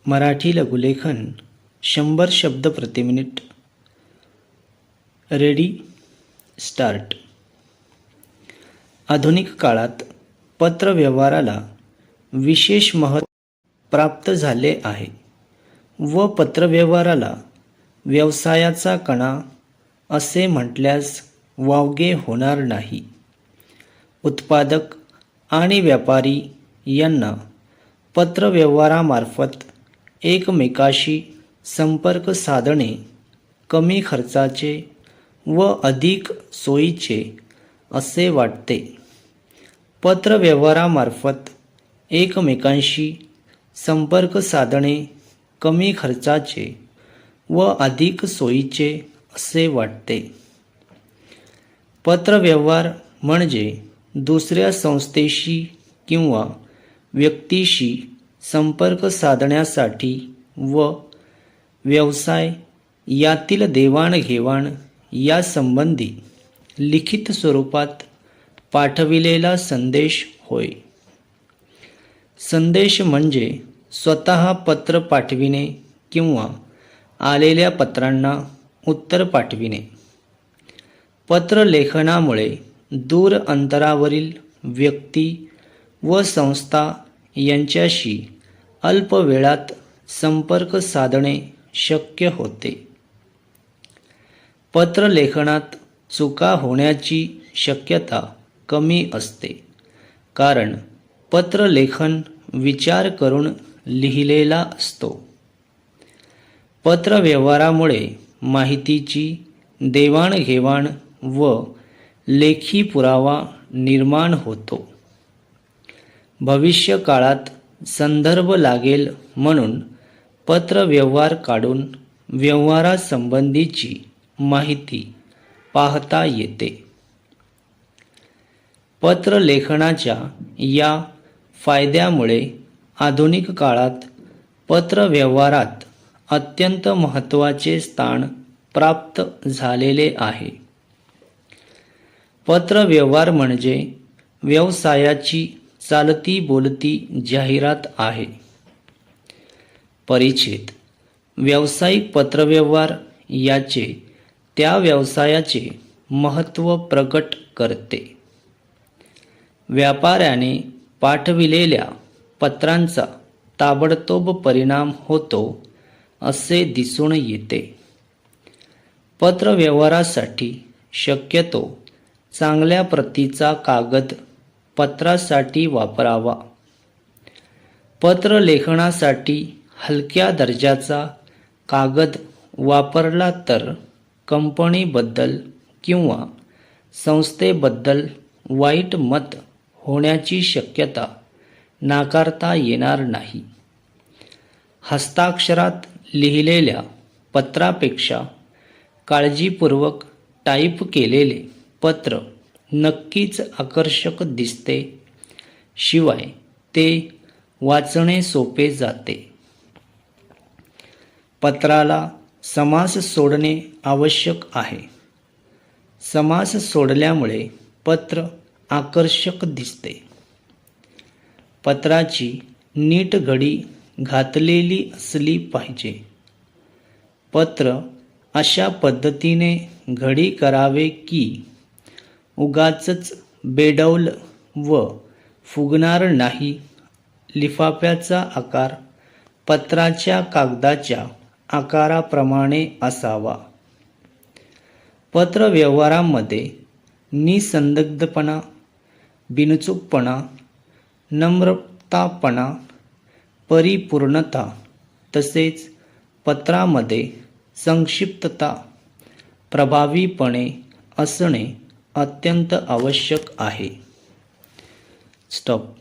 मराठी लघुलेखन 100 शब्द प्रति minute. Ready start. आधुनिक काळात पत्रव्यवहाराला विशेष महत्त्व प्राप्त झाले आहे व पत्रव्यवहाराला व्यवसायाचा कणा असे म्हटल्यास वावगे होणार नाही. उत्पादक आणि व्यापारी यांना पत्रव्यवहारामार्फत एकमेकाशी संपर्क साधणे कमी खर्चाचे व अधिक सोयीचे असे वाटते. पत्रव्यवहारामार्फत एकमेकांशी संपर्क साधणे कमी खर्चाचे व अधिक सोयीचे असे वाटते. पत्रव्यवहार म्हणजे दुसऱ्या संस्थेशी किंवा व्यक्तीशी संपर्क साधण्यासाठी व व्यवसाय यातील देवाणघेवाण यासंबंधी लिखित स्वरूपात पाठविलेला संदेश होय. संदेश म्हणजे स्वतः पत्र पाठविणे किंवा आलेल्या पत्रांना उत्तर पाठविणे. पत्रलेखनामुळे दूर अंतरावरील व्यक्ती व संस्था यांच्याशी अल्प वेळात संपर्क साधणे शक्य होते. पत्रलेखनात चुका होण्याची शक्यता कमी असते, कारण पत्रलेखन विचार करून लिहिलेला असतो. पत्रव्यवहारामुळे माहितीची देवाणघेवाण व लेखी पुरावा निर्माण होतो. भविष्य काळात संदर्भ लागेल म्हणून पत्रव्यवहार काढून व्यवहारासंबंधीची माहिती पाहता येते. पत्रलेखनाच्या या फायद्यामुळे आधुनिक काळात पत्रव्यवहारात अत्यंत महत्त्वाचे स्थान प्राप्त झालेले आहे. पत्रव्यवहार म्हणजे व्यवसायाची चालती बोलती जाहिरात आहे. परिच्छेद. व्यावसायिक पत्रव्यवहार याचे त्या व्यवसायाचे महत्त्व प्रकट करते. व्यापाऱ्याने पाठविलेल्या पत्रांचा ताबडतोब परिणाम होतो असे दिसून येते. पत्रव्यवहारासाठी शक्यतो चांगल्या प्रतीचा कागद पत्रासाठी वापरावा. पत्रलेखनासाठी हलक्या दर्जाचा कागद वापरला तर कंपनीबद्दल किंवा संस्थेबद्दल वाईट मत होण्याची शक्यता नाकारता येणार नाही. हस्ताक्षरात लिहिलेल्या पत्रापेक्षा काळजीपूर्वक टाईप केलेले पत्र नक्कीच आकर्षक दिसते, शिवाय ते वाचणे सोपे जाते. पत्राला समास सोडणे आवश्यक आहे. समास सोडल्यामुळे पत्र आकर्षक दिसते. पत्राची नीट घडी घातलेली असली पाहिजे. पत्र अशा पद्धतीने घडी करावे की उगाचच बेडौल व फुगणार नाही. लिफाफ्याचा आकार पत्राच्या कागदाच्या आकाराप्रमाणे असावा. पत्रव्यवहारामध्ये निसंदिग्धपणा, बिनचूकपणा, नम्रतापणा, परिपूर्णता तसेच पत्रामध्ये संक्षिप्तता प्रभावीपणे असणे अत्यंत आवश्यक आहे. स्टॉप.